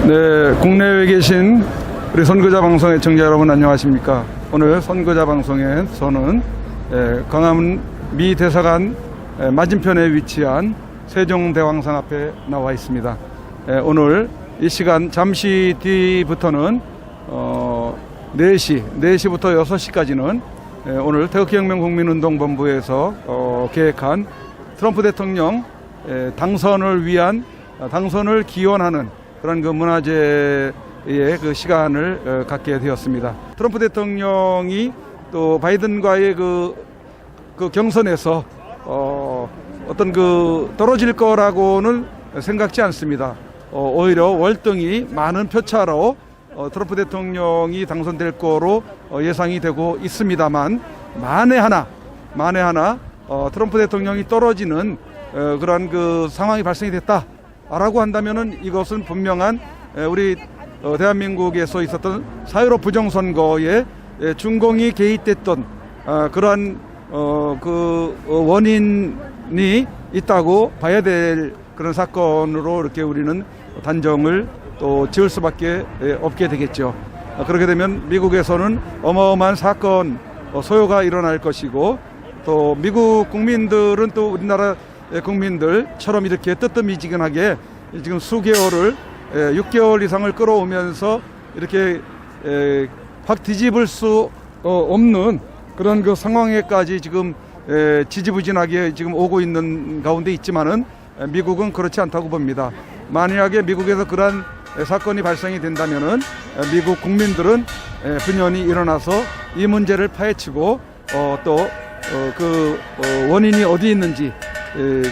네, 국내에 계신 우리 선거자 방송 애청자 여러분 안녕하십니까? 오늘 선거자 방송에 저는 광화문 미 대사관 맞은편에 위치한 세종대왕상 앞에 나와 있습니다. 오늘 이 시간 잠시 뒤부터는 4시부터 6시까지는 오늘 태극기혁명 국민운동본부에서 계획한 트럼프 대통령 당선을 위한 당선을 기원하는 그런 그 문화제의 그 시간을 갖게 되었습니다. 트럼프 대통령이 또 바이든과의 그 경선에서 어떤 그 떨어질 거라고는 생각지 않습니다. 오히려 월등히 많은 표차로 트럼프 대통령이 당선될 거로 예상이 되고 있습니다만 만에 하나 트럼프 대통령이 떨어지는 그러한 그 상황이 발생이 됐다라고 한다면은 이것은 분명한 우리 대한민국에서 있었던 4.15 부정선거에 중공이 개입됐던 그러한 그 원인이 있다고 봐야 될 그런 사건으로 이렇게 우리는 단정을 또 지을 수밖에 없게 되겠죠. 그렇게 되면 미국에서는 어마어마한 사건 소요가 일어날 것이고 또 미국 국민들은 또 우리나라 국민들처럼 이렇게 뜨뜻미지근하게 지금 수개월을 6개월 이상을 끌어오면서 이렇게 확 뒤집을 수 없는 그런 그 상황에까지 지금 지지부진하게 지금 오고 있는 가운데 있지만은 미국은 그렇지 않다고 봅니다. 만약에 미국에서 그러한 사건이 발생이 된다면은 미국 국민들은 분연히 일어나서 이 문제를 파헤치고 또 그 원인이 어디 있는지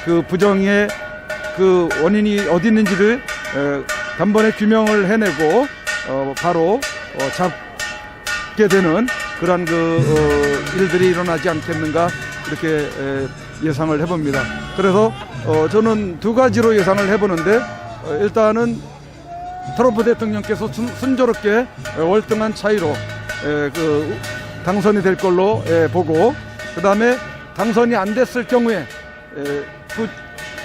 그 부정의 그 원인이 어디 있는지를 단번에 규명을 해내고 바로 잡게 되는 그러한 그 일들이 일어나지 않겠는가 이렇게 예상을 해봅니다. 그래서 저는 두 가지로 예상을 해보는데 일단은 트럼프 대통령께서 순조롭게 월등한 차이로 그 당선이 될 걸로 보고 그 다음에 당선이 안 됐을 경우에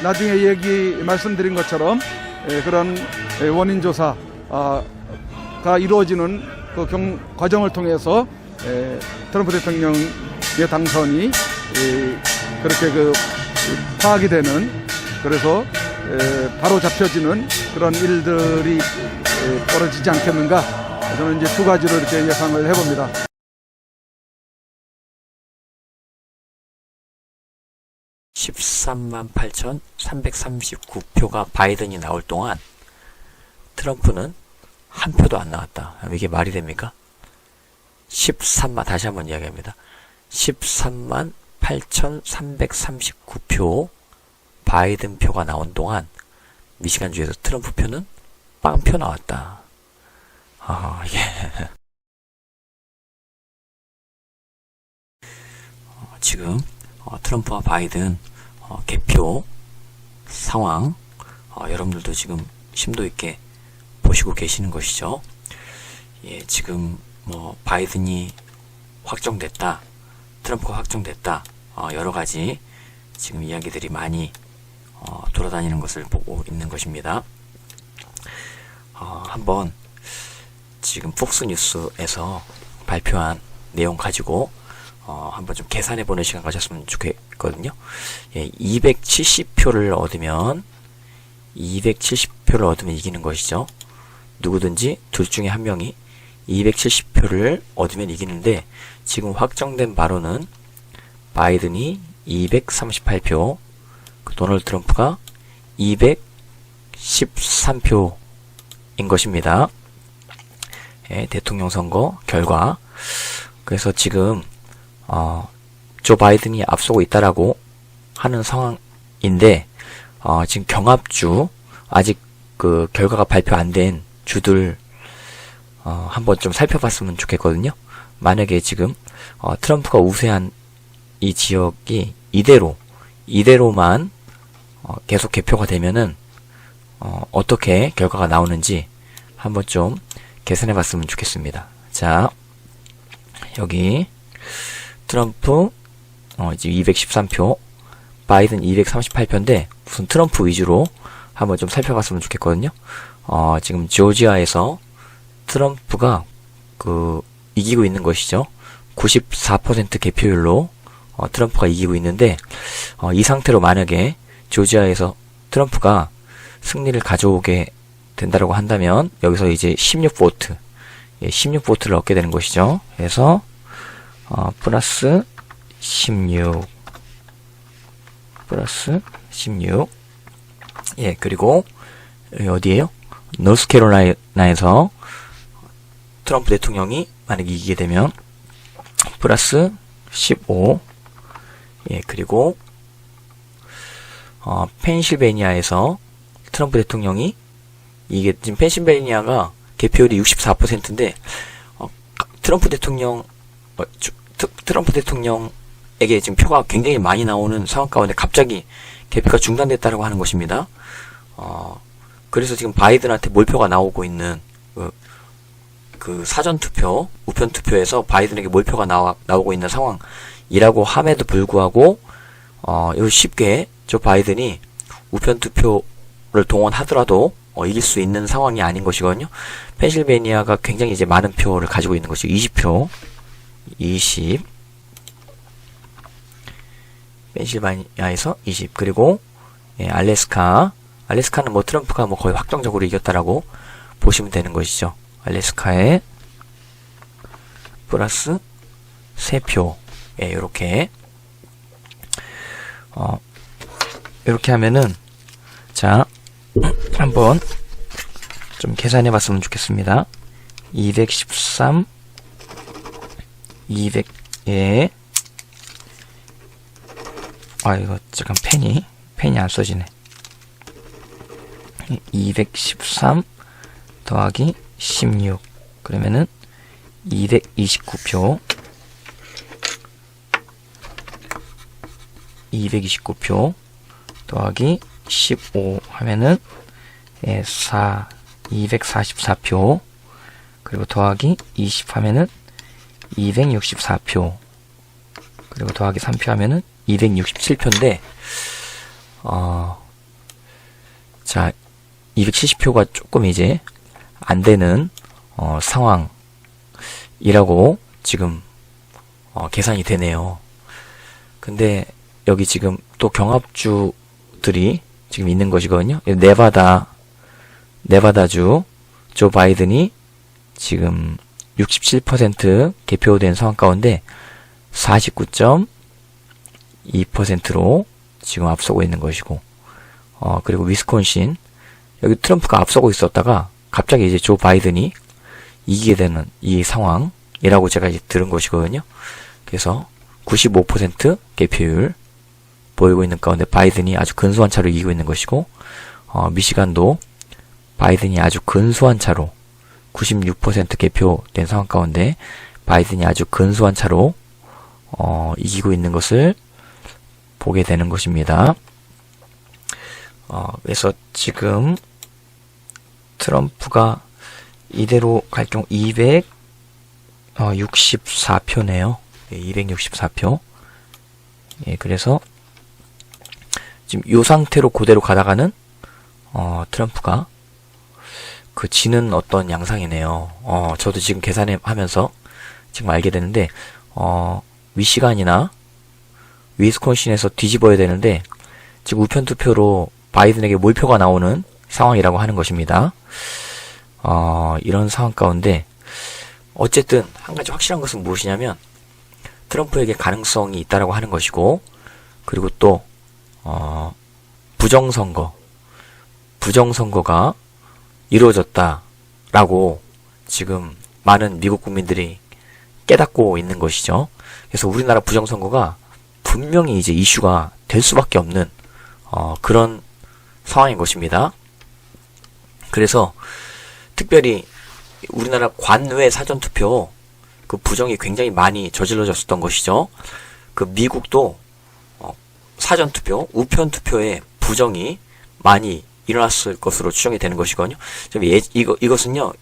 나중에 말씀드린 것처럼 그런 원인 조사가 이루어지는 그 과정을 통해서 트럼프 대통령의 당선이 그렇게 그 파악이 되는 그래서 바로 잡혀지는 그런 일들이 벌어지지 않겠는가 저는 이제 두 가지로 이렇게 예상을 해봅니다. 13만 8,339표가 바이든이 나올 동안 트럼프는 한 표도 안 나왔다. 이게 말이 됩니까? 13만, 다시 한번 이야기합니다. 13만 8,339표 바이든 표가 나온 동안 미시간주에서 트럼프 표는 빵표 나왔다. 이게 지금 트럼프와 바이든 개표 상황 여러분들도 지금 심도 있게 보시고 계시는 것이죠. 예, 지금 뭐 바이든이 확정됐다, 트럼프가 확정됐다, 여러 가지 지금 이야기들이 많이 돌아다니는 것을 보고 있는 것입니다. 한번 지금 폭스뉴스에서 발표한 내용 가지고 한번 좀 계산해 보는 시간 가졌으면 좋겠거든요. 예, 270표를 얻으면 이기는 것이죠. 누구든지 둘 중에 한 명이 270표를 얻으면 이기는데 지금 확정된 바로는 바이든이 238표, 도널드 트럼프가 213표인 것입니다. 예, 대통령 선거 결과. 그래서 지금 조 바이든이 앞서고 있다라고 하는 상황인데 지금 경합주 아직 그 결과가 발표 안 된 주들 한번 좀 살펴봤으면 좋겠거든요. 만약에 지금 트럼프가 우세한 이 지역이 이대로만 계속 개표가 되면은 어떻게 결과가 나오는지 한번 좀 계산해 봤으면 좋겠습니다. 자, 여기 트럼프 이제 213표, 바이든 238표인데 우선 트럼프 위주로 한번 좀 살펴봤으면 좋겠거든요. 지금 조지아에서 트럼프가 이기고 있는 것이죠. 94% 개표율로 트럼프가 이기고 있는데, 이 상태로 만약에 조지아에서 트럼프가 승리를 가져오게 된다라고 한다면 여기서 이제 16보트, 16보트를 얻게 되는 것이죠. 그래서 플러스 16 그리고 여기 어디에요? 노스캐롤라이나에서 트럼프 대통령이 만약에 이기게 되면 플러스 15 그리고 펜실베니아에서 트럼프 대통령이 이게 지금 펜실베니아가 개표율이 64%인데 트럼프 대통령에게 지금 표가 굉장히 많이 나오는 상황 가운데 갑자기 개표가 중단됐다라고 하는 것입니다. 그래서 지금 바이든한테 몰표가 나오고 있는 그 사전투표, 우편투표에서 바이든에게 몰표가 나오고 있는 상황이라고 함에도 불구하고 이거 쉽게 조 바이든이 우편투표를 동원하더라도 이길 수 있는 상황이 아닌 것이거든요. 펜실베니아가 굉장히 이제 많은 표를 가지고 있는 것이고 20표 20 펜실베니아에서 20 그리고 알래스카는 뭐 트럼프가 뭐 거의 확정적으로 이겼다라고 보시면 되는 것이죠. 알래스카에 플러스 3표 요렇게 이렇게 하면은 자 한번 좀 계산해 봤으면 좋겠습니다. 213 200에 이거 잠깐 펜이 안 써지네. 213 더하기 16 그러면은 229표 229표 더하기 15 하면은 244표 그리고 더하기 20 하면은 264표 그리고 더하기 3표 하면은 267표인데 자 270표가 조금 이제 안 되는 상황이라고 지금 계산이 되네요. 근데 여기 지금 또 경합주들이 지금 있는 것이거든요. 네바다주 조 바이든이 지금 67% 개표된 상황 가운데 49.2%로 지금 앞서고 있는 것이고 그리고 위스콘신 여기 트럼프가 앞서고 있었다가 갑자기 이제 조 바이든이 이기게 되는 이 상황이라고 제가 이제 들은 것이거든요. 그래서 95% 개표율 보이고 있는 가운데 바이든이 아주 근소한 차로 이기고 있는 것이고 미시간도 바이든이 아주 근소한 차로 96% 개표된 상황 가운데 바이든이 아주 근소한 차로 이기고 있는 것을 보게 되는 것입니다. 그래서 지금 트럼프가 이대로 갈 경우 264표네요. 264표. 그래서 지금 이 상태로 그대로 가다가는 트럼프가 지는 어떤 양상이네요. 저도 지금 계산하면서 지금 알게 되는데 미시간이나 위스콘신에서 뒤집어야 되는데 지금 우편 투표로 바이든에게 몰표가 나오는 상황이라고 하는 것입니다. 이런 상황 가운데 어쨌든 한 가지 확실한 것은 무엇이냐면 트럼프에게 가능성이 있다라고 하는 것이고 그리고 또 부정선거가 이루어졌다라고 지금 많은 미국 국민들이 깨닫고 있는 것이죠. 그래서 우리나라 부정선거가 분명히 이제 이슈가 될 수밖에 없는 그런 상황인 것입니다. 그래서 특별히 우리나라 관외 사전투표 그 부정이 굉장히 많이 저질러졌었던 것이죠. 그 미국도 사전투표, 우편투표에 부정이 많이 일어났을 것으로 추정이 되는 것이거든요. 이것은요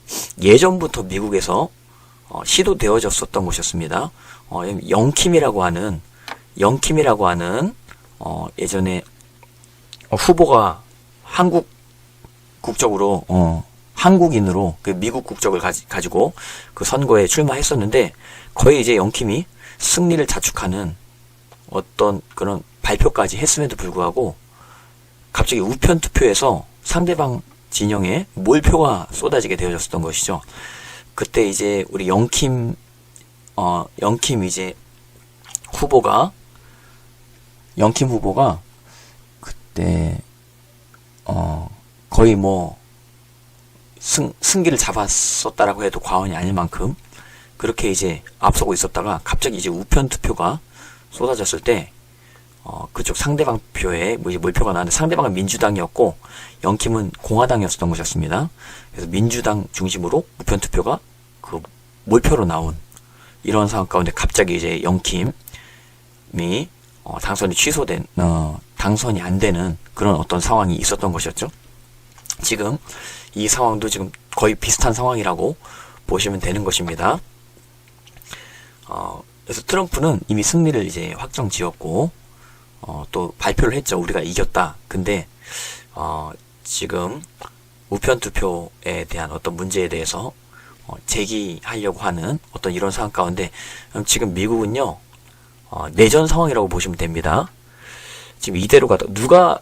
예전부터 미국에서 시도되어졌었던 것이었습니다. 영킴이라고 하는 예전에 후보가 한국 국적으로 한국인으로 그 미국 국적을 가지고 그 선거에 출마했었는데 거의 이제 영킴이 승리를 자축하는 어떤 그런 발표까지 했음에도 불구하고 갑자기 우편 투표에서 상대방 진영에 몰표가 쏟아지게 되어졌었던 것이죠. 그때 이제 우리 영킴 이제 영킴 후보가 그때 거의 뭐 승기를 잡았었다라고 해도 과언이 아닐 만큼 그렇게 이제 앞서고 있었다가 갑자기 이제 우편 투표가 쏟아졌을 때 그쪽 상대방 표에 뭐 이제 몰표가 나왔는데 상대방은 민주당이었고 영킴은 공화당이었던 것이었습니다. 그래서 민주당 중심으로 우편 투표가 그 몰표로 나온 이런 상황 가운데 갑자기 이제 영킴이 당선이 취소된 당선이 안 되는 그런 어떤 상황이 있었던 것이었죠. 지금 이 상황도 지금 거의 비슷한 상황이라고 보시면 되는 것입니다. 그래서 트럼프는 이미 승리를 이제 확정 지었고 또 발표를 했죠. 우리가 이겼다. 근데 지금 우편 투표에 대한 어떤 문제에 대해서 제기하려고 하는 어떤 이런 상황 가운데 지금 미국은요 내전 상황이라고 보시면 됩니다. 지금 이대로 가다 누가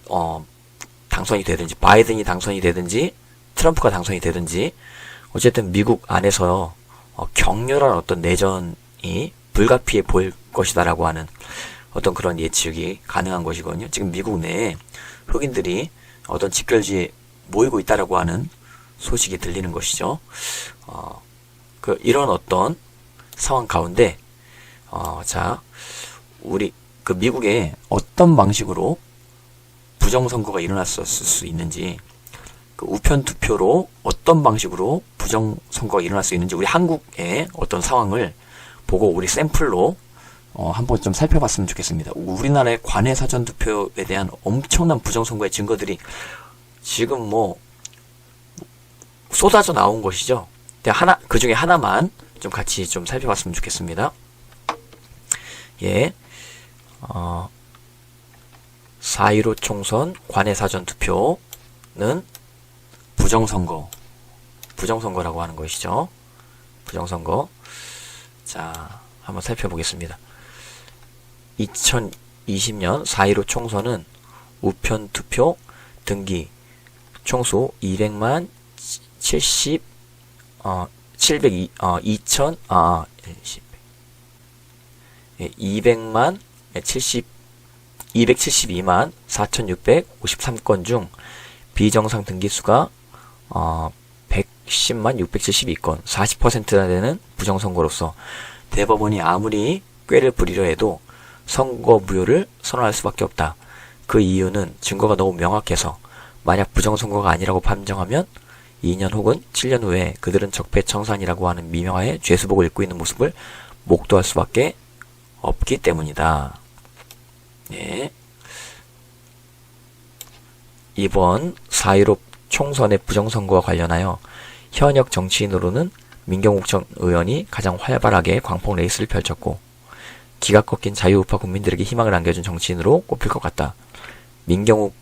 당선이 되든지 바이든이 당선이 되든지 트럼프가 당선이 되든지 어쨌든 미국 안에서 격렬한 어떤 내전이 불가피해 보일 것이다라고 하는 어떤 그런 예측이 가능한 것이거든요. 지금 미국 내에 흑인들이 어떤 직결지에 모이고 있다라고 하는 소식이 들리는 것이죠. 이런 어떤 상황 가운데 자 우리 그 미국에 어떤 방식으로 부정선거가 일어났을 수 있는지 그 우편 투표로 어떤 방식으로 부정선거가 일어날 수 있는지 우리 한국의 어떤 상황을 보고 우리 샘플로 한번 좀 살펴봤으면 좋겠습니다. 우리나라의 관내 사전 투표에 대한 엄청난 부정선거의 증거들이 지금 뭐 쏟아져 나온 것이죠. 그 중에 하나만 좀 같이 좀 살펴봤으면 좋겠습니다. 예. 4.15 총선 관내 사전 투표는 부정선거라고 하는 것이죠. 부정선거. 자, 한번 살펴보겠습니다. 2020년 4.15 총선은 우편 투표 등기 총수 200만 272만 4,653건 중 비정상 등기수가 110만 672건 40%나 되는 부정선거로서 대법원이 아무리 꾀를 부리려 해도 선거 무효를 선언할 수밖에 없다. 그 이유는 증거가 너무 명확해서 만약 부정선거가 아니라고 판정하면 2년 혹은 7년 후에 그들은 적폐청산이라고 하는 미명하에 죄수복을 입고 있는 모습을 목도할 수밖에 없기 때문이다. 네. 이번 4.15 총선의 부정선거와 관련하여 현역 정치인으로는 민경욱 전 의원이 가장 활발하게 광폭 레이스를 펼쳤고 기가 꺾인 자유우파 국민들에게 희망을 안겨준 정치인으로 꼽힐 것 같다. 민경욱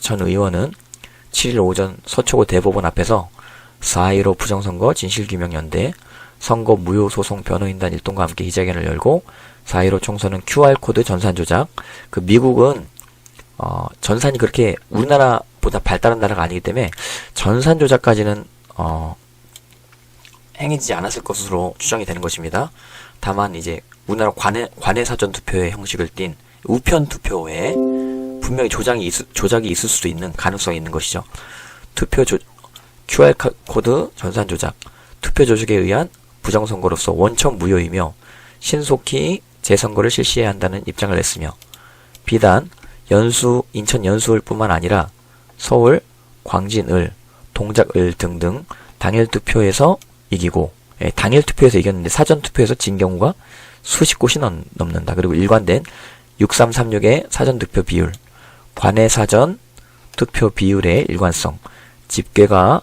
전 의원은 7일 오전 서초구 대법원 앞에서 4.15 부정선거 진실규명연대 선거 무효소송 변호인단 일동과 함께 기자회견을 열고 4.15 총선은 QR코드 전산 조작, 그 미국은 전산이 그렇게 우리나라보다 발달한 나라가 아니기 때문에 전산 조작까지는 행해지지 않았을 것으로 추정이 되는 것입니다. 다만 이제 우리나라 관내 사전 투표의 형식을 띤 우편 투표에 분명히 조작이 있을 수도 있는 가능성이 있는 것이죠. QR코드 전산 조작, 투표 조작에 의한 부정선거로서 원천 무효이며 신속히 재선거를 실시해야 한다는 입장을 냈으며 비단 인천 연수을 뿐만 아니라 서울, 광진을, 동작을 등등 당일 투표에서 이기고 당일 투표에서 이겼는데 사전 투표에서 진 경우가 수십 곳이 넘는다. 그리고 일관된 6336의 사전 투표 비율, 관내 사전 투표 비율의 일관성, 집계가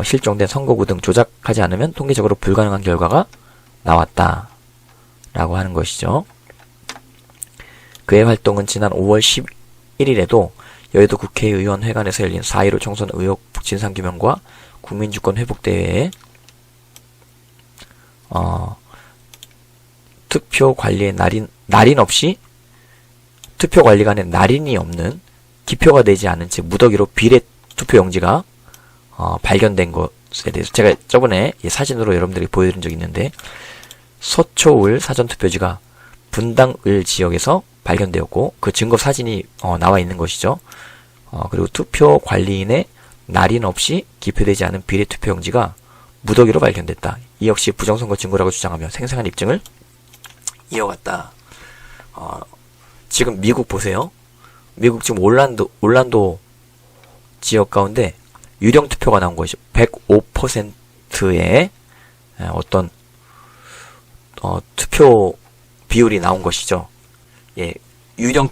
실종된 선거구 등 조작하지 않으면 통계적으로 불가능한 결과가 나왔다. 라고 하는 것이죠. 그의 활동은 지난 5월 11일에도 여의도 국회의원 회관에서 열린 4.15 총선 의혹 진상규명과 국민주권 회복대회에 투표 관리에 날인 없이 투표 관리관에 날인이 없는 기표가 되지 않은 채 무더기로 비례 투표용지가 발견된 것에 대해서 제가 저번에 이 사진으로 여러분들이 보여드린 적이 있는데, 서초을 사전투표지가 분당을 지역에서 발견되었고 그 증거 사진이 나와 있는 것이죠. 그리고 투표 관리인의 날인 없이 기표되지 않은 비례 투표용지가 무더기로 발견됐다. 이 역시 부정선거 증거라고 주장하며 생생한 입증을 이어갔다. 지금 미국 보세요. 미국 지금 올란도 지역 가운데 유령 투표가 나온 것이죠. 105%의 어떤 투표 비율이 나온 것이죠. 예, 유령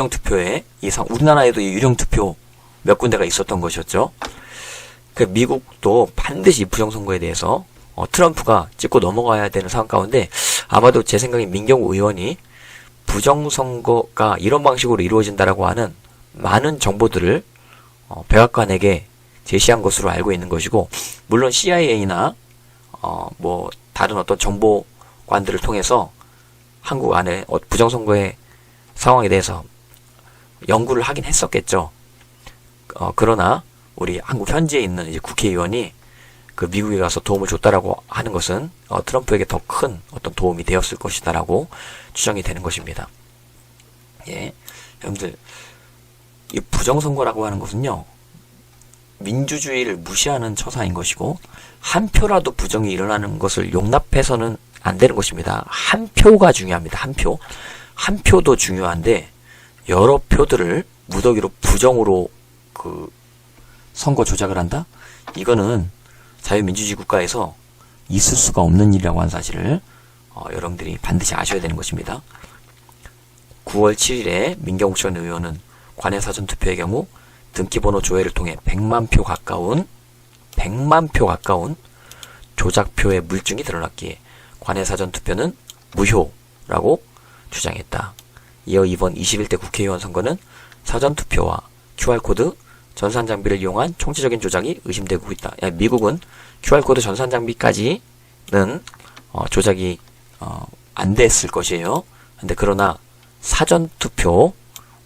투표에 이상 우리나라에도 유령 투표 몇 군데가 있었던 것이었죠. 그 미국도 반드시 부정선거에 대해서 트럼프가 짚고 넘어가야 되는 상황 가운데, 아마도 제 생각에 민경욱 의원이 부정선거가 이런 방식으로 이루어진다라고 하는 많은 정보들을 백악관에게 제시한 것으로 알고 있는 것이고, 물론 CIA나 뭐 다른 어떤 정보관들을 통해서 한국 안에 부정선거의 상황에 대해서 연구를 하긴 했었겠죠. 그러나 우리 한국 현지에 있는 이제 국회의원이 그 미국에 가서 도움을 줬다라고 하는 것은 트럼프에게 더 큰 어떤 도움이 되었을 것이다라고 추정이 되는 것입니다. 예, 여러분들, 이 부정선거라고 하는 것은요, 민주주의를 무시하는 처사인 것이고, 한 표라도 부정이 일어나는 것을 용납해서는 안 되는 것입니다. 한 표가 중요합니다. 한 표도 중요한데, 여러 표들을 무더기로 부정으로 선거 조작을 한다? 이거는 자유민주주의 국가에서 있을 수가 없는 일이라고 하는 사실을 여러분들이 반드시 아셔야 되는 것입니다. 9월 7일에 민경욱 전 의원은 관내 사전투표의 경우 등기번호 조회를 통해 100만 표 가까운 조작표의 물증이 드러났기에 관내 사전투표는 무효라고 주장했다. 이어 이번 21대 국회의원 선거는 사전투표와 QR코드 전산장비를 이용한 총체적인 조작이 의심되고 있다. 미국은 QR코드 전산장비까지는 조작이 안 됐을 것이에요. 근데 그러나 사전투표,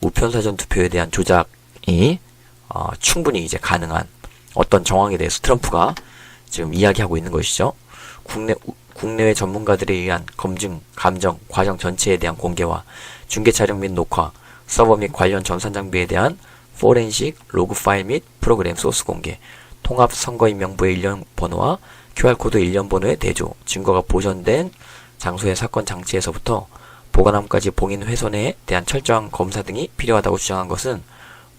우편사전투표에 대한 조작이 충분히 이제 가능한 어떤 정황에 대해서 트럼프가 지금 이야기하고 있는 것이죠. 국내외 전문가들에 의한 검증, 감정, 과정 전체에 대한 공개와 중계 촬영 및 녹화, 서버 및 관련 전산 장비에 대한 포렌식, 로그 파일 및 프로그램 소스 공개, 통합 선거인 명부의 일련 번호와 QR코드 일련 번호의 대조, 증거가 보존된 장소의 사건 장치에서부터 보관함까지 봉인 훼손에 대한 철저한 검사 등이 필요하다고 주장한 것은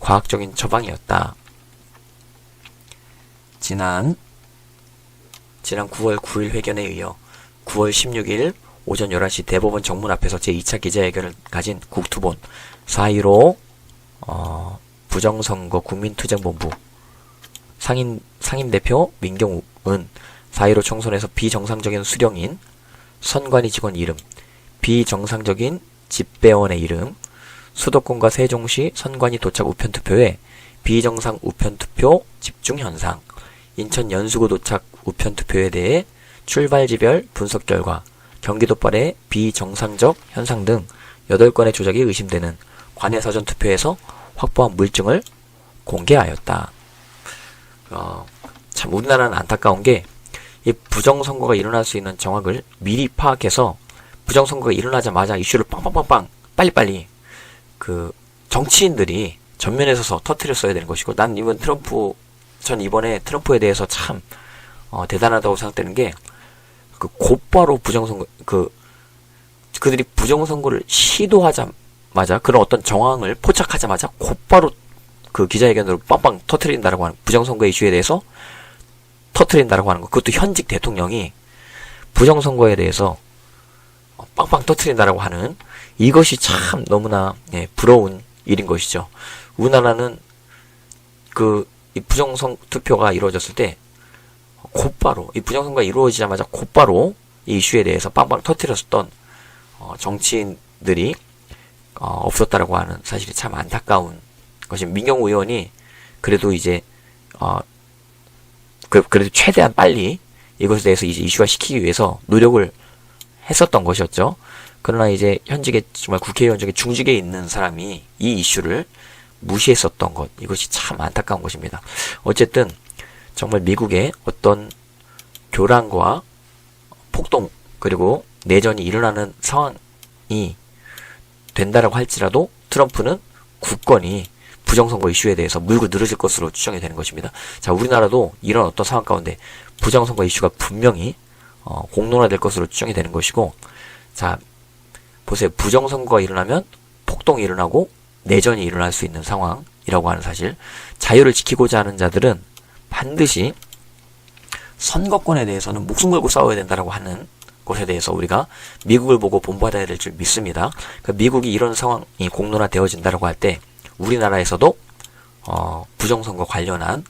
과학적인 처방이었다. 지난 9월 9일 회견에 이어 9월 16일 오전 11시 대법원 정문 앞에서 제2차 기자회견을 가진 국투본 4.15 부정선거 국민투쟁본부 상임대표 민경욱은 4.15 총선에서 비정상적인 수령인 선관위 직원 이름, 비정상적인 집배원의 이름, 수도권과 세종시 선관위 도착 우편투표에 비정상 우편투표 집중 현상, 인천 연수구 도착 우편투표에 대해 출발지별 분석 결과 경기도발의 비정상적 현상 등 8건의 조작이 의심되는 관내 사전투표에서 확보한 물증을 공개하였다. 참 우리나라는 안타까운 게 이 부정선거가 일어날 수 있는 정황을 미리 파악해서 부정선거가 일어나자마자 이슈를 빵빵빵빵 빨리빨리 정치인들이 전면에 서서 터뜨렸어야 되는 것이고, 난 전 이번에 트럼프에 대해서 참 대단하다고 생각되는 게 곧바로 부정선거 그들이 부정선거를 시도하자마자 그런 어떤 정황을 포착하자마자 곧바로 기자회견으로 빵빵 터뜨린다라고 하는 부정선거 이슈에 대해서 터뜨린다라고 하는 것, 그것도 현직 대통령이 부정선거에 대해서 빵빵 터뜨린다라고 하는 이것이 참 너무나 부러운 일인 것이죠. 우리나라는 이 부정선 투표가 이루어졌을 때 곧바로 이 부정선거가 이루어지자마자 곧바로 이 이슈에 대해서 빵빵 터뜨렸었던 정치인들이 없었다라고 하는 사실이 참 안타까운 것이 민경우 의원이 그래도 이제 그래도 최대한 빨리 이것에 대해서 이제 이슈화 시키기 위해서 노력을 했었던 것이었죠. 그러나 이제 현직에 정말 국회의원 중에 중직에 있는 사람이 이 이슈를 무시했었던 것, 이것이 참 안타까운 것입니다. 어쨌든 정말 미국의 어떤 교란과 폭동 그리고 내전이 일어나는 상황이 된다라고 할지라도 트럼프는 굳건히 부정선거 이슈에 대해서 물고 늘어질 것으로 추정이 되는 것입니다. 자, 우리나라도 이런 어떤 상황 가운데 부정선거 이슈가 분명히 공론화될 것으로 추정이 되는 것이고, 자, 보세요. 부정선거가 일어나면 폭동이 일어나고 내전이 일어날 수 있는 상황이라고 하는 사실. 자유를 지키고자 하는 자들은 반드시 선거권에 대해서는 목숨 걸고 싸워야 된다라고 하는 것에 대해서 우리가 미국을 보고 본받아야 될 줄 믿습니다. 그러니까 미국이 이런 상황이 공론화되어진다라고 할 때 우리나라에서도 부정선거 관련한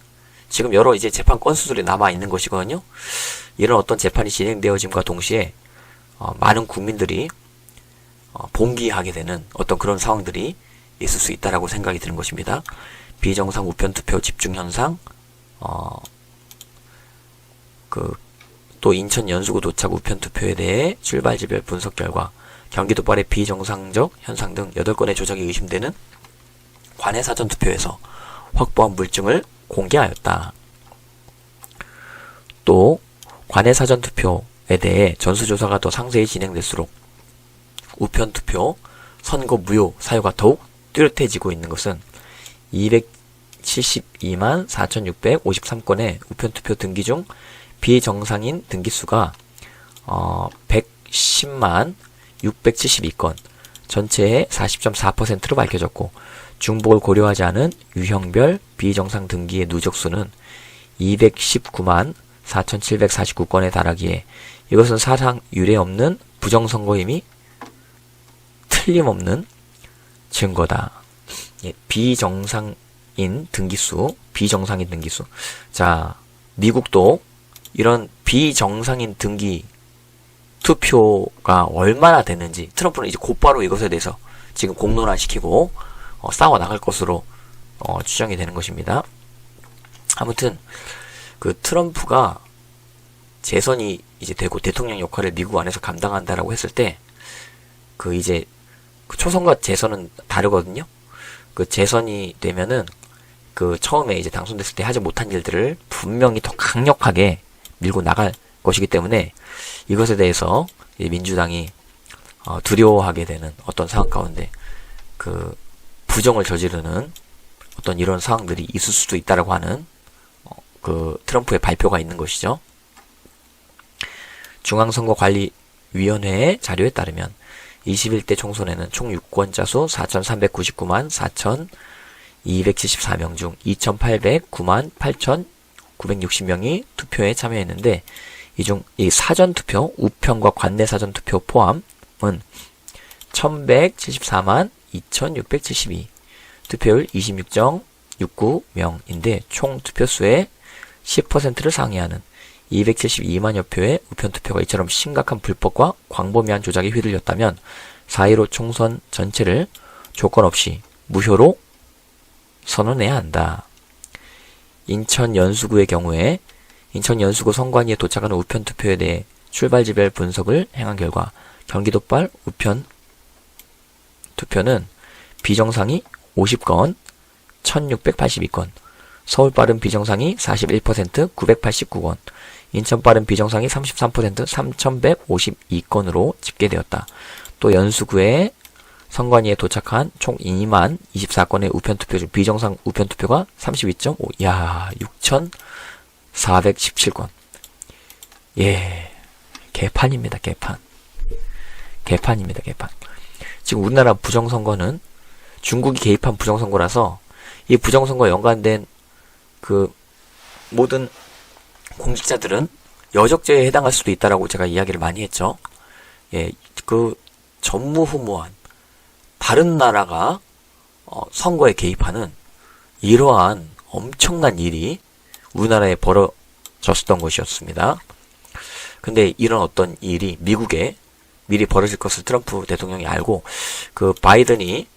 지금 여러 이제 재판 건수들이 남아 있는 것이거든요. 이런 어떤 재판이 진행되어짐과 동시에 많은 국민들이 봉기하게 되는 어떤 그런 상황들이 있을 수 있다라고 생각이 드는 것입니다. 비정상 우편투표 집중 현상, 또 인천 연수구 도착 우편투표에 대해 출발지별 분석 결과, 경기도발의 비정상적 현상 등 8건의 조작이 의심되는 관내 사전투표에서 확보한 물증을 공개하였다. 또 관내 사전투표에 대해 전수조사가 더 상세히 진행될수록 우편투표 선거 무효 사유가 더욱 뚜렷해지고 있는 것은 272만 4,653건의 우편투표 등기 중 비정상인 등기수가 110만 672건, 전체의 40.4%로 밝혀졌고, 중복을 고려하지 않은 유형별 비정상 등기의 누적수는 219만 4,749건에 달하기에 이것은 사상 유례없는 부정선거임이 틀림없는 증거다. 예, 비정상인 등기수. 자, 미국도 이런 비정상인 등기 투표가 얼마나 됐는지 트럼프는 이제 곧바로 이것에 대해서 지금 공론화시키고 싸워 나갈 것으로 추정이 되는 것입니다. 아무튼 그 트럼프가 재선이 이제 되고 대통령 역할을 미국 안에서 감당한다라고 했을 때 그 이제 그 초선과 재선은 다르거든요. 그 재선이 되면은 그 처음에 이제 당선됐을 때 하지 못한 일들을 분명히 더 강력하게 밀고 나갈 것이기 때문에 이것에 대해서 민주당이 두려워하게 되는 어떤 상황 가운데 그 부정을 저지르는 어떤 이런 상황들이 있을 수도 있다라고 하는 그 트럼프의 발표가 있는 것이죠. 중앙선거관리위원회의 자료에 따르면 21대 총선에는 총 유권자 수 4,399만 4,274명 중 2,809만 8,960명이 투표에 참여했는데 이 중 이 사전투표, 우편과 관내 사전투표 포함은 1,174만 2,672, 투표율 26.69명인데 총 투표수의 10%를 상회하는 272만여 표의 우편투표가 이처럼 심각한 불법과 광범위한 조작에 휘둘렸다면 4.15 총선 전체를 조건 없이 무효로 선언해야 한다. 인천 연수구의 경우에 인천 연수구 선관위에 도착하는 우편투표에 대해 출발지별 분석을 행한 결과 경기도발 우편 투표는 비정상이 50건, 1682건, 서울발은 비정상이 41%, 989건, 인천발은 비정상이 33%, 3152건으로 집계되었다. 또 연수구의 선관위에 도착한 총 2만 24건의 우편투표 중 비정상 우편투표가 32.5, 야, 6,417건. 예, 개판입니다, 개판. 개판입니다, 개판. 지금 우리나라 부정선거는 중국이 개입한 부정선거라서 이 부정선거에 연관된 그 모든 공직자들은 여적죄에 해당할 수도 있다라고 제가 이야기를 많이 했죠. 예, 그 전무후무한 다른 나라가 선거에 개입하는 이러한 엄청난 일이 우리나라에 벌어졌었던 것이었습니다. 근데 이런 어떤 일이 미국에 미리 벌어질 것을 트럼프 대통령이 알고 그 바이든이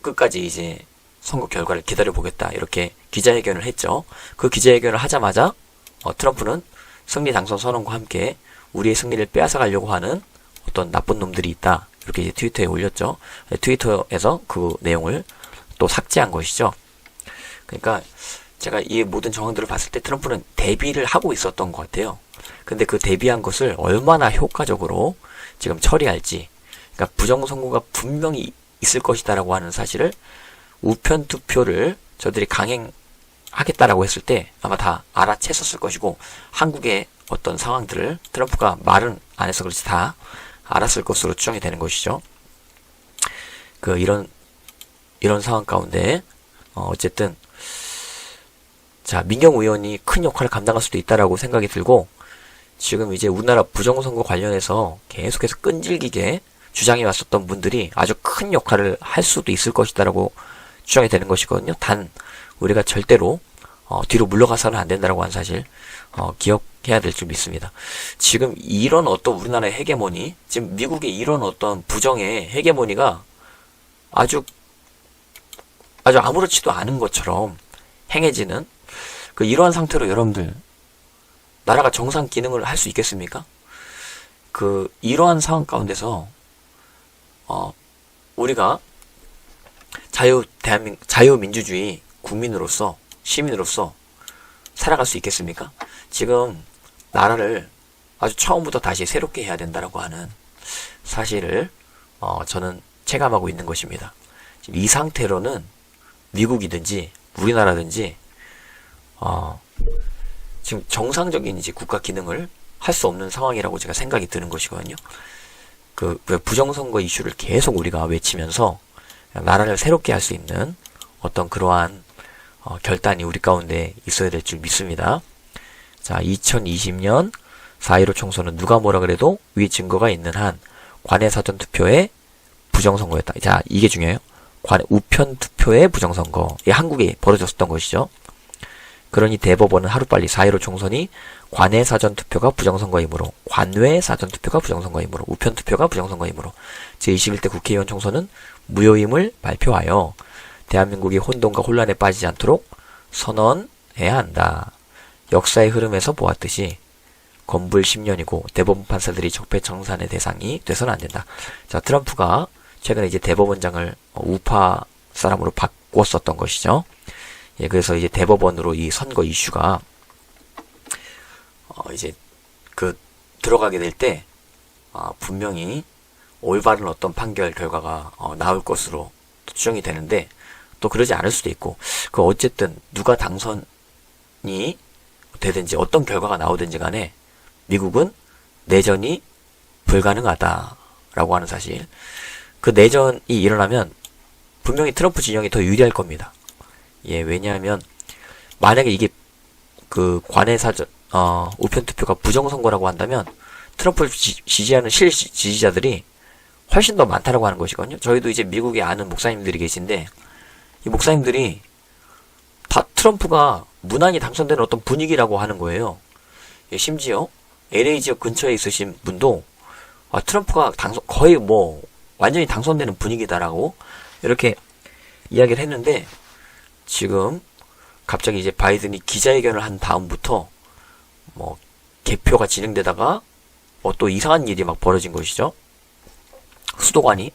끝까지 이제 선거 결과를 기다려보겠다 이렇게 기자회견을 했죠. 그 기자회견을 하자마자 트럼프는 승리 당선 선언과 함께 우리의 승리를 빼앗아가려고 하는 어떤 나쁜 놈들이 있다 이렇게 이제 트위터에 올렸죠. 트위터에서 그 내용을 또 삭제한 것이죠. 그러니까 제가 이 모든 정황들을 봤을 때 트럼프는 대비를 하고 있었던 것 같아요. 근데 그 대비한 것을 얼마나 효과적으로 지금 처리할지, 그러니까 부정선거가 분명히 있을 것이다라고 하는 사실을 우편 투표를 저들이 강행하겠다라고 했을 때 아마 다 알아챘었을 것이고, 한국의 어떤 상황들을 트럼프가 말은 안 해서 그렇지 다 알았을 것으로 추정이 되는 것이죠. 이런 상황 가운데 어쨌든 자, 민경 의원이 큰 역할을 감당할 수도 있다라고 생각이 들고, 지금 이제 우리나라 부정선거 관련해서 계속해서 끈질기게 주장해 왔었던 분들이 아주 큰 역할을 할 수도 있을 것이다라고 추정이 되는 것이거든요. 단 우리가 절대로 뒤로 물러가서는 안 된다라고 하는 사실 기억해야 될 줄 믿습니다. 지금 이런 어떤 우리나라의 헤게모니, 지금 미국의 이런 어떤 부정의 헤게모니가 아주 아무렇지도 않은 것처럼 행해지는 이러한 상태로 여러분들 나라가 정상 기능을 할 수 있겠습니까? 이러한 상황 가운데서 우리가 자유민주주의 국민으로서, 시민으로서 살아갈 수 있겠습니까? 지금 나라를 아주 처음부터 다시 새롭게 해야 된다라고 하는 사실을 저는 체감하고 있는 것입니다. 지금 이 상태로는 미국이든지 우리나라든지 지금 정상적인 이제 국가 기능을 할 수 없는 상황이라고 제가 생각이 드는 것이거든요. 부정선거 이슈를 계속 우리가 외치면서 나라를 새롭게 할 수 있는 어떤 그러한 결단이 우리 가운데 있어야 될 줄 믿습니다. 자, 2020년 4.15 총선은 누가 뭐라 그래도 위 증거가 있는 한 관외 사전투표의 부정선거였다. 자, 이게 중요해요. 우편 투표의 부정선거. 이게 한국에 벌어졌었던 것이죠. 그러니 대법원은 하루빨리 4.15 총선이 관외 사전투표가 부정선거이므로, 관외 사전투표가 부정선거이므로, 우편 투표가 부정선거이므로 제21대 국회의원 총선은 무효임을 발표하여 대한민국이 혼돈과 혼란에 빠지지 않도록 선언해야 한다. 역사의 흐름에서 보았듯이 건불 10년이고 대법원 판사들이 적폐청산의 대상이 돼서는 안 된다. 자, 트럼프가 최근에 이제 대법원장을 우파 사람으로 바꿨었던 것이죠. 예, 그래서 이제 대법원으로 이 선거 이슈가 이제 들어가게 될 때 분명히 올바른 어떤 판결 결과가 나올 것으로 추정이 되는데, 또 그러지 않을 수도 있고, 어쨌든 누가 당선이 되든지 어떤 결과가 나오든지 간에 미국은 내전이 불가능하다라고 하는 사실. 그 내전이 일어나면 분명히 트럼프 진영이 더 유리할 겁니다. 예, 왜냐하면 만약에 이게 관외 사전 우편 투표가 부정선거라고 한다면 트럼프를 지지하는 지지자들이 훨씬 더 많다라고 하는 것이거든요. 저희도 이제 미국에 아는 목사님들이 계신데, 이 목사님들이 다 트럼프가 무난히 당선되는 어떤 분위기라고 하는 거예요. 예, 심지어 LA 지역 근처에 있으신 분도 트럼프가 거의 완전히 당선되는 분위기다라고 이렇게 이야기를 했는데, 지금 갑자기 이제 바이든이 기자회견을 한 다음부터 개표가 진행되다가 또 이상한 일이 막 벌어진 것이죠. 수도관이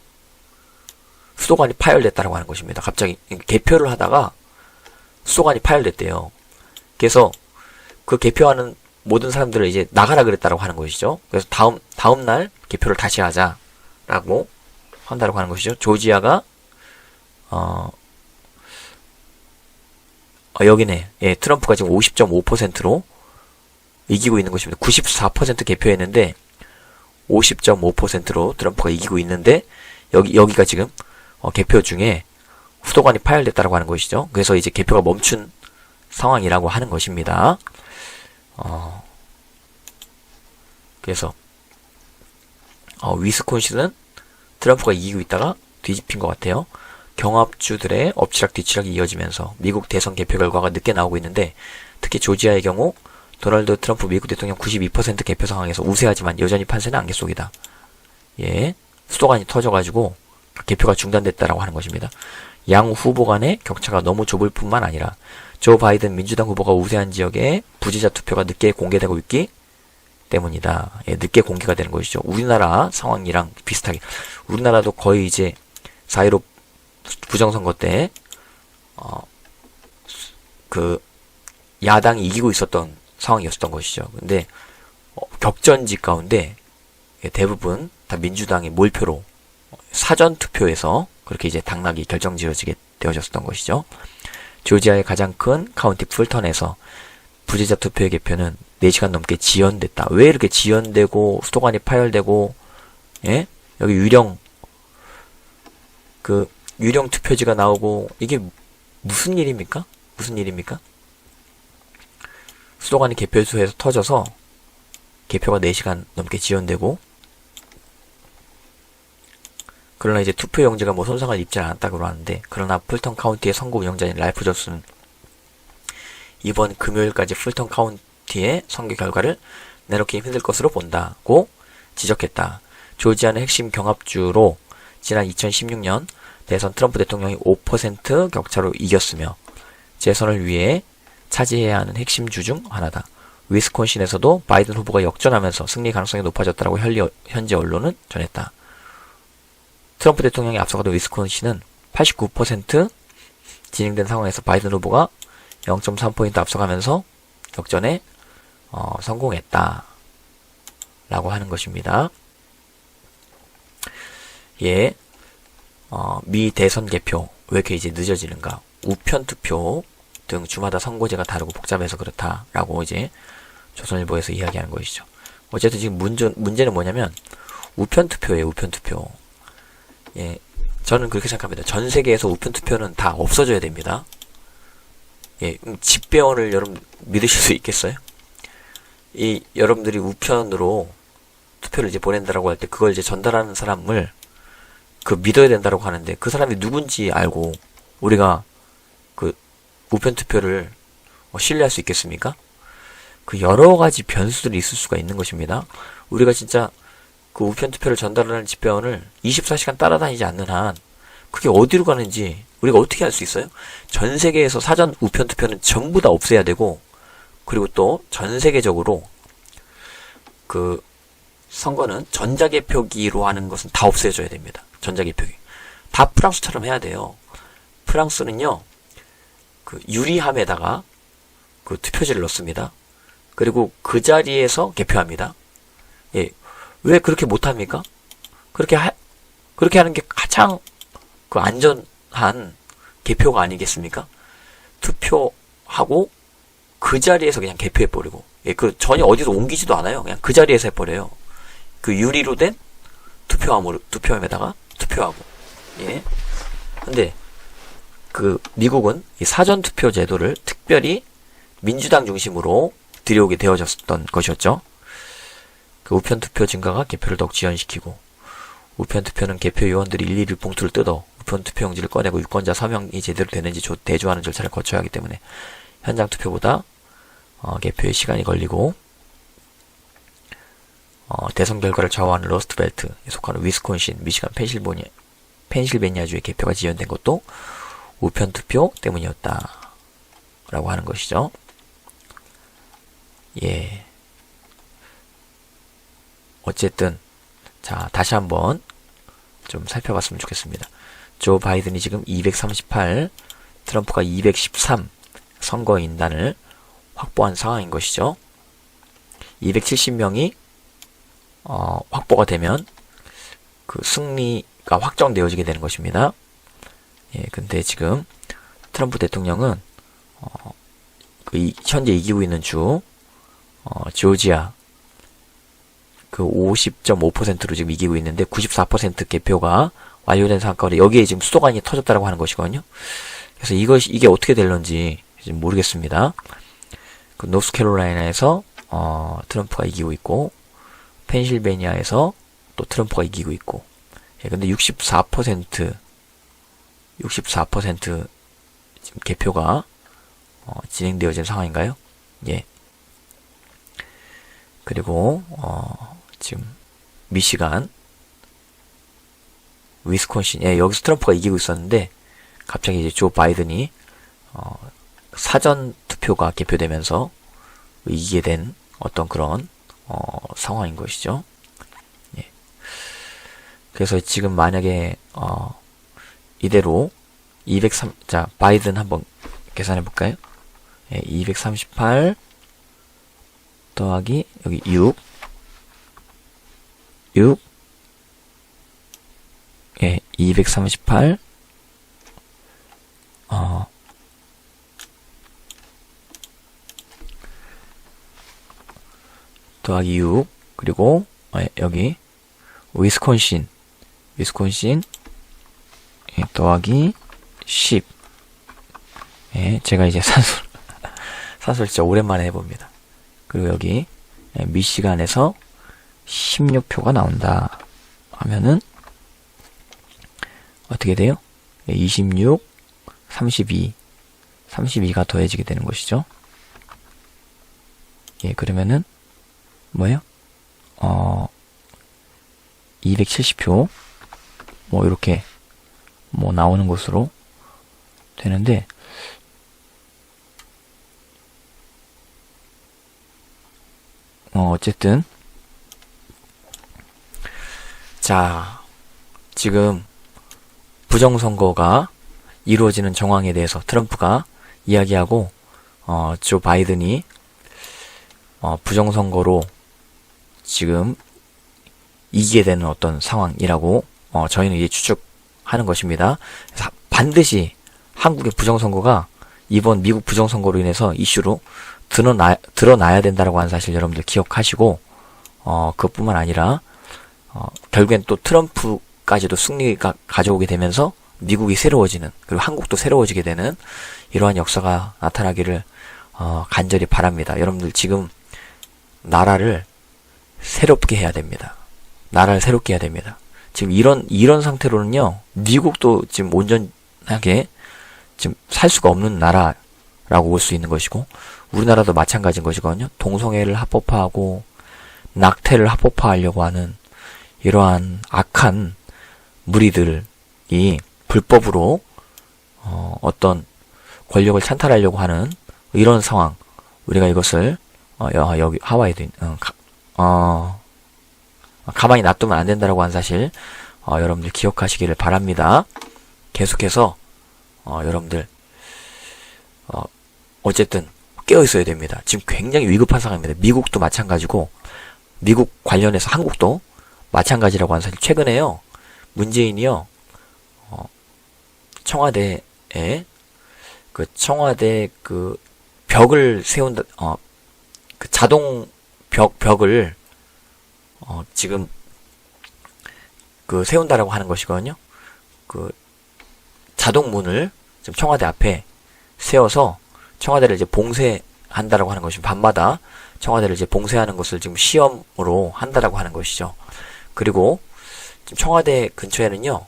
파열됐다라고 하는 것입니다. 갑자기 개표를 하다가 수도관이 파열됐대요. 그래서 그 개표하는 모든 사람들을 이제 나가라 그랬다라고 하는 것이죠. 그래서 다음 날 개표를 다시 하자라고 한다라고 하는 것이죠. 조지아가 여기네. 예, 트럼프가 지금 50.5%로 이기고 있는 것입니다. 94% 개표했는데 50.5%로 트럼프가 이기고 있는데, 여기가 지금 개표 중에 수도관이 파열됐다라고 하는 것이죠. 그래서 이제 개표가 멈춘 상황이라고 하는 것입니다. 그래서 위스콘신은 트럼프가 이기고 있다가 뒤집힌 것 같아요. 경합주들의 엎치락뒤치락이 이어지면서 미국 대선 개표 결과가 늦게 나오고 있는데, 특히 조지아의 경우 도널드 트럼프 미국 대통령 92% 개표 상황에서 우세하지만 여전히 판세는 안개 속이다. 예, 수도관이 터져가지고 개표가 중단됐다라고 하는 것입니다. 양 후보 간의 격차가 너무 좁을 뿐만 아니라 조 바이든 민주당 후보가 우세한 지역에 부재자 투표가 늦게 공개되고 있기 때문이다. 예, 늦게 공개가 되는 것이죠. 우리나라 상황이랑 비슷하게. 우리나라도 거의 이제 4.15 부정선거 때, 야당이 이기고 있었던 상황이었던 것이죠. 근데, 격전지 가운데, 예, 대부분 다 민주당이 몰표로, 사전투표에서 그렇게 이제 당락이 결정지어지게 되어졌던 것이죠. 조지아의 가장 큰 카운티 풀턴에서 부재자 투표의 개표는 4시간 넘게 지연됐다. 왜 이렇게 지연되고 수도관이 파열되고, 예? 여기 유령 투표지가 나오고, 이게 무슨 일입니까? 무슨 일입니까? 수도관이 개표소에서 터져서 개표가 4시간 넘게 지연되고, 그러나 이제 투표 용지가 뭐 손상을 입지 않았다고 하는데, 그러나 풀턴 카운티의 선거 운영자인 랄프 존스는 이번 금요일까지 풀턴 카운티의 선거 결과를 내놓기 힘들 것으로 본다고 지적했다. 조지아는 핵심 경합주로 지난 2016년 대선 트럼프 대통령이 5% 격차로 이겼으며 재선을 위해 차지해야 하는 핵심 주 중 하나다. 위스콘신에서도 바이든 후보가 역전하면서 승리 가능성이 높아졌다고 현지 언론은 전했다. 트럼프 대통령이 앞서가던 위스콘신은 89% 진행된 상황에서 바이든 후보가 0.3포인트 앞서가면서 역전에 성공했다 라고 하는 것입니다. 예, 미 대선 개표 왜 이렇게 이제 늦어지는가? 우편 투표 등 주마다 선고제가 다르고 복잡해서 그렇다라고 이제 조선일보에서 이야기하는 것이죠. 어쨌든 지금 문제는 뭐냐면 우편 투표예요. 우편 투표. 예, 저는 그렇게 생각합니다. 전 세계에서 우편 투표는 다 없어져야 됩니다. 예, 집배원을 여러분 믿으실 수 있겠어요? 여러분들이 우편으로 투표를 이제 보낸다라고 할 때 그걸 이제 전달하는 사람을 믿어야 된다라고 하는데 그 사람이 누군지 알고 우리가 그 우편 투표를 신뢰할 수 있겠습니까? 그 여러 가지 변수들이 있을 수가 있는 것입니다. 우리가 진짜 그 우편 투표를 전달하는 집배원을 24시간 따라다니지 않는 한 그게 어디로 가는지 우리가 어떻게 알 수 있어요? 전 세계에서 사전 우편 투표는 전부 다 없애야 되고, 그리고 또 전 세계적으로 그 선거는 전자개표기로 하는 것은 다 없애줘야 됩니다. 전자개표기. 다 프랑스처럼 해야 돼요. 프랑스는요, 그 유리함에다가 그 투표지를 넣습니다. 그리고 그 자리에서 개표합니다. 예. 왜 그렇게 못합니까? 그렇게 하는 게 가장 그 안전한 개표가 아니겠습니까? 투표하고 그 자리에서 그냥 개표해버리고, 예, 전혀 어디서 옮기지도 않아요. 그냥 그 자리에서 해버려요. 그 유리로 된 투표함에다가 투표하고, 예. 근데, 미국은 이 사전투표 제도를 특별히 민주당 중심으로 들여오게 되어졌던 것이었죠. 그 우편투표 증가가 개표를 더욱 지연시키고, 우편투표는 개표요원들이 일일이 봉투를 뜯어 우편투표용지를 꺼내고 유권자 서명이 제대로 되는지 대조하는 절차를 거쳐야 하기 때문에 현장 투표보다 개표에 시간이 걸리고, 대선 결과를 좌우하는 러스트벨트에 속하는 위스콘신, 미시간, 펜실베니아주의 개표가 지연된 것도 우편투표 때문이었다 라고 하는 것이죠. 예. 어쨌든 자, 다시 한번 좀 살펴봤으면 좋겠습니다. 조 바이든이 지금 238, 트럼프가 213 선거인단을 확보한 상황인 것이죠. 270명이 확보가 되면 그 승리가 확정되어지게 되는 것입니다. 예, 근데 지금 트럼프 대통령은 현재 이기고 있는 주 조지아 50.5%로 지금 이기고 있는데 94% 개표가 완료된 상황 가운데 여기에 지금 수도관이 터졌다라고 하는 것이거든요. 그래서 이게 어떻게 될런지 지금 모르겠습니다. 그 노스캐롤라이나에서 트럼프가 이기고 있고, 펜실베니아에서 또 트럼프가 이기고 있고, 예, 근데 64% 지금 개표가 진행되어진 상황인가요? 예. 그리고 지금 미시간, 위스콘신, 예, 여기서 트럼프가 이기고 있었는데 갑자기 이제 조 바이든이 사전 투표가 개표되면서 이기게 된 어떤 그런 상황인 것이죠. 예. 그래서 지금 만약에 이대로 자 바이든 한번 계산해 볼까요? 예, 238 더하기 여기 6 예, 238 더하기 6 그리고 여기 위스콘신 예, 더하기 10 예, 제가 이제 산술 진짜 오랜만에 해봅니다. 그리고 여기 미시간에서 16표가 나온다 하면은 어떻게 돼요? 26, 32가 더해지게 되는 것이죠. 예, 그러면은 뭐예요? 270표 뭐 이렇게 뭐 나오는 것으로 되는데 어쨌든 자 지금 부정선거가 이루어지는 정황에 대해서 트럼프가 이야기하고 조 바이든이 부정선거로 지금 이기게 되는 어떤 상황이라고 저희는 이제 추측하는 것입니다. 그래서 반드시 한국의 부정선거가 이번 미국 부정선거로 인해서 이슈로 드러나야 된다라고 하는 사실 여러분들 기억하시고 그것뿐만 아니라 결국엔 또 트럼프까지도 승리가 가져오게 되면서 미국이 새로워지는 그리고 한국도 새로워지게 되는 이러한 역사가 나타나기를 간절히 바랍니다. 여러분들 지금 나라를 새롭게 해야 됩니다. 나라를 새롭게 해야 됩니다. 지금 이런 상태로는요 미국도 지금 온전하게 지금 살 수가 없는 나라라고 볼 수 있는 것이고 우리나라도 마찬가지인 것이거든요. 동성애를 합법화하고 낙태를 합법화하려고 하는 이러한 악한 무리들이 불법으로 어떤 권력을 찬탈하려고 하는 이런 상황 우리가 이것을 여기 하와이도 가만히 놔두면 안 된다라고 하는 사실 여러분들 기억하시기를 바랍니다. 계속해서 여러분들 어쨌든 깨어 있어야 됩니다. 지금 굉장히 위급한 상황입니다. 미국도 마찬가지고 미국 관련해서 한국도 마찬가지라고 하는 사실 최근에요. 문재인이요. 청와대 벽을 세운다 그 자동 벽을 지금 그 세운다라고 하는 것이거든요. 그 자동 문을 지금 청와대 앞에 세워서 청와대를 이제 봉쇄한다라고 하는 것이 밤마다 청와대를 이제 봉쇄하는 것을 지금 시험으로 한다라고 하는 것이죠. 그리고 지금 청와대 근처에는요.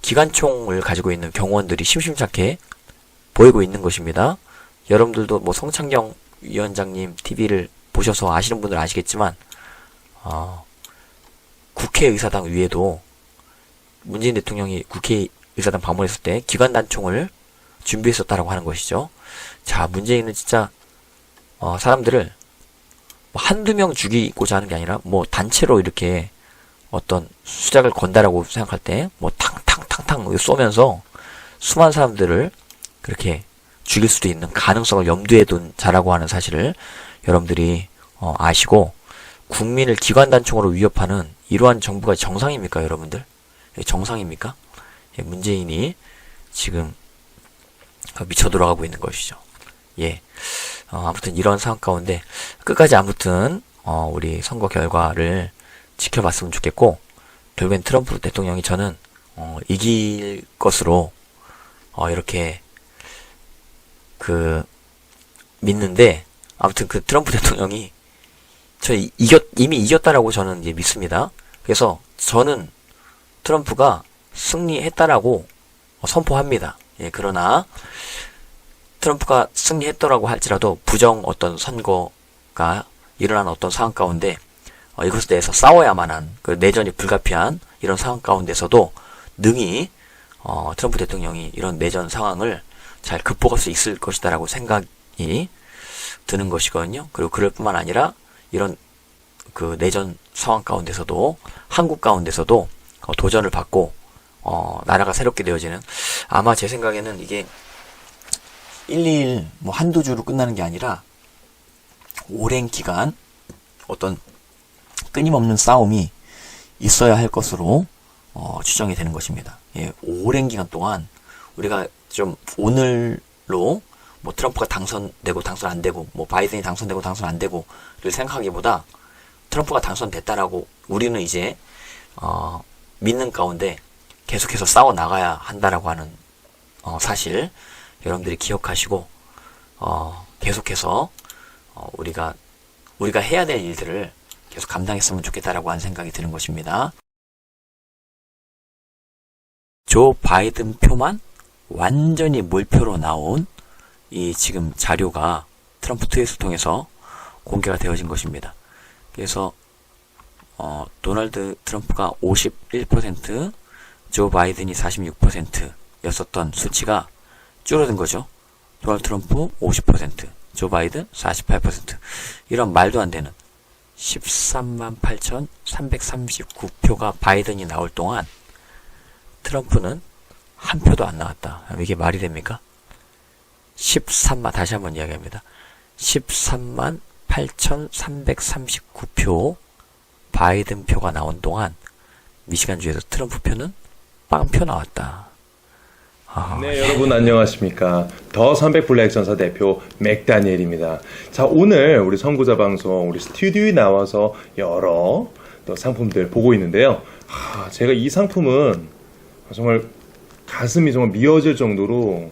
기관총을 가지고 있는 경호원들이 심심찮게 보이고 있는 것입니다. 여러분들도 뭐 성창경 위원장님 TV를 보셔서 아시는 분들 아시겠지만 국회의사당 위에도 문재인 대통령이 국회의사당 방문했을 때 기관단총을 준비했었다라고 하는 것이죠. 자, 문재인은 진짜 사람들을 뭐 한두 명 죽이고자 하는 게 아니라 뭐 단체로 이렇게 어떤 수작을 건다라고 생각할 때 뭐 탕탕탕탕 쏘면서 수많은 사람들을 그렇게 죽일 수도 있는 가능성을 염두에 둔 자라고 하는 사실을 여러분들이 아시고 국민을 기관단총으로 위협하는 이러한 정부가 정상입니까, 여러분들? 정상입니까? 문재인이 지금 미쳐 돌아가고 있는 것이죠. 예. 아무튼 이런 상황 가운데 끝까지 아무튼 우리 선거 결과를 지켜봤으면 좋겠고 결국엔 트럼프 대통령이 저는 이길 것으로 이렇게 믿는데 아무튼 그 트럼프 대통령이 이미 이겼다라고 저는 이제 믿습니다. 그래서 저는 트럼프가 승리했다라고 선포합니다. 예, 그러나 트럼프가 승리했더라고 할지라도 부정 어떤 선거가 일어난 어떤 상황 가운데 이것에 대해서 싸워야만 한 그 내전이 불가피한 이런 상황 가운데서도 능히 트럼프 대통령이 이런 내전 상황을 잘 극복할 수 있을 것이다라고 생각이 드는 것이거든요. 그리고 그럴 뿐만 아니라 이런 그 내전 상황 가운데서도 한국 가운데서도 도전을 받고 나라가 새롭게 되어지는, 아마 제 생각에는 이게 1, 2일 뭐 한두 주로 끝나는 게 아니라 오랜 기간 어떤 끊임없는 싸움이 있어야 할 것으로 추정이 되는 것입니다. 예, 오랜 기간 동안 우리가 좀 오늘로 뭐 트럼프가 당선되고 당선 안 되고 뭐 바이든이 당선되고 당선 안 되고를 생각하기보다 트럼프가 당선됐다라고 우리는 이제 믿는 가운데 계속해서 싸워 나가야 한다라고 하는 사실 여러분들이 기억하시고 계속해서 우리가 해야 될 일들을 계속 감당했으면 좋겠다라고 하는 생각이 드는 것입니다. 조 바이든 표만 완전히 몰표로 나온 이 지금 자료가 트럼프 트윗을 통해서 공개가 되어진 것입니다. 그래서 도널드 트럼프가 51%, 조 바이든이 46%였었던 수치가 줄어든 거죠. 도널드 트럼프 50%, 조 바이든 48%. 이런 말도 안 되는 138,339표가 바이든이 나올 동안 트럼프는 한 표도 안 나왔다. 이게 말이 됩니까? 13만, 다시 한번 이야기합니다. 13만 8,339표 바이든 표가 나온 동안 미시간주에서 트럼프 표는 빵표 나왔다. 네, 여러분 안녕하십니까. 더 300 블랙 전사 대표 맥다니엘입니다. 자, 오늘 우리 선구자 방송 우리 스튜디오에 나와서 여러 또 상품들 보고 있는데요. 제가 이 상품은 정말 가슴이 정말 미어질 정도로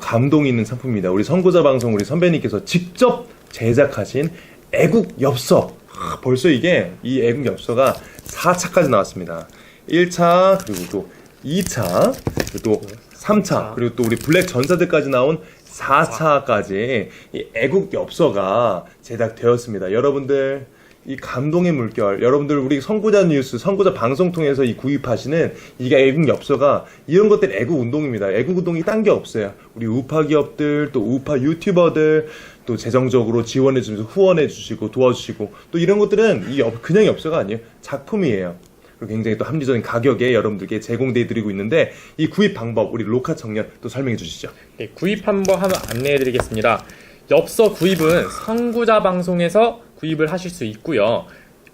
감동이 있는 상품입니다. 우리 선구자 방송 우리 선배님께서 직접 제작하신 애국 엽서. 벌써 이게 이 애국 엽서가 4차까지 나왔습니다. 1차 그리고 또 2차 그리고 또 3차 그리고 또 우리 블랙 전사들까지 나온 4차까지 이 애국 엽서가 제작되었습니다. 여러분들 이 감동의 물결, 여러분들 우리 선구자 뉴스, 선구자 방송 통해서 이 구입하시는 이게 애국 엽서가 이런 것들 애국 운동입니다. 애국 운동이 딴 게 없어요. 우리 우파 기업들 또 우파 유튜버들 또 재정적으로 지원해 주면서 후원해 주시고 도와주시고 또 이런 것들은 그냥 엽서가 아니에요. 작품이에요. 그리고 굉장히 또 합리적인 가격에 여러분들께 제공돼 드리고 있는데 이 구입 방법 우리 로카 청년 또 설명해 주시죠. 네, 구입 한번 안내해 드리겠습니다. 엽서 구입은 선구자 방송에서 구입을 하실 수 있고요.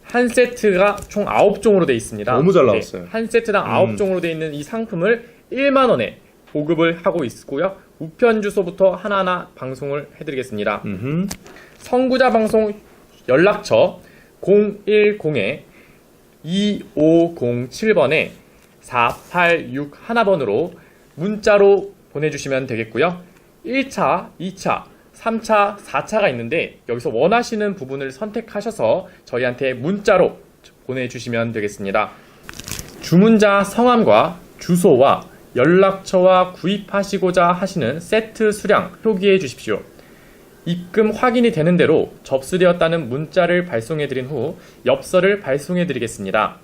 한 세트가 총 9종으로 되어 있습니다. 너무 잘 나왔어요. 네, 한 세트당 9종으로 되어 있는 이 상품을 1만 원에 보급을 하고 있고요. 우편 주소부터 하나하나 방송을 해드리겠습니다. 선구자 방송 연락처 010-2507번에 4861번으로 문자로 보내주시면 되겠고요. 1차, 2차, 3차, 4차가 있는데 여기서 원하시는 부분을 선택하셔서 저희한테 문자로 보내주시면 되겠습니다. 주문자 성함과 주소와 연락처와 구입하시고자 하시는 세트 수량 표기해 주십시오. 입금 확인이 되는 대로 접수되었다는 문자를 발송해 드린 후 엽서를 발송해 드리겠습니다.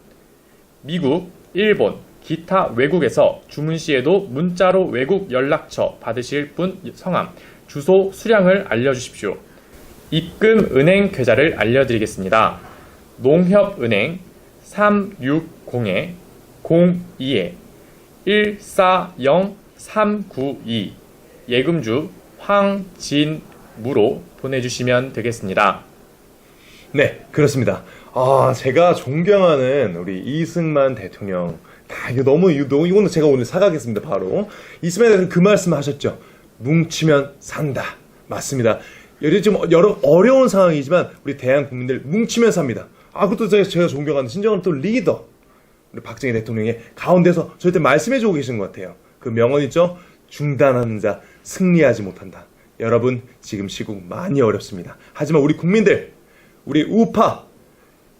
미국, 일본, 기타 외국에서 주문 시에도 문자로 외국 연락처 받으실 분 성함, 주소, 수량을 알려주십시오. 입금 은행 계좌를 알려드리겠습니다. 농협은행 360-02-140392 예금주 황진무로 보내주시면 되겠습니다. 네, 그렇습니다. 제가 존경하는 우리 이승만 대통령. 이거는 제가 오늘 사가겠습니다, 바로. 이승만 대통령 그 말씀 하셨죠. 뭉치면 산다. 맞습니다. 요즘 여러 어려운 상황이지만 우리 대한 국민들 뭉치면 삽니다. 그것도 제가 존경하는 진정한 또 리더. 우리 박정희 대통령의 가운데서 저한테 말씀해주고 계신 것 같아요. 그 명언 있죠? 중단하는 자 승리하지 못한다. 여러분, 지금 시국 많이 어렵습니다. 하지만 우리 국민들, 우리 우파,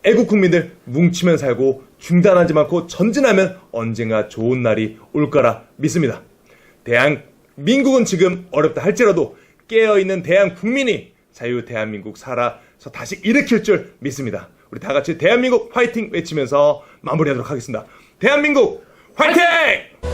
애국 국민들 뭉치면 살고 중단하지 않고 전진하면 언젠가 좋은 날이 올 거라 믿습니다. 대한민국은 지금 어렵다 할지라도 깨어있는 대한국민이 자유 대한민국 살아서 다시 일으킬 줄 믿습니다. 우리 다 같이 대한민국 화이팅 외치면서 마무리하도록 하겠습니다. 대한민국 화이팅!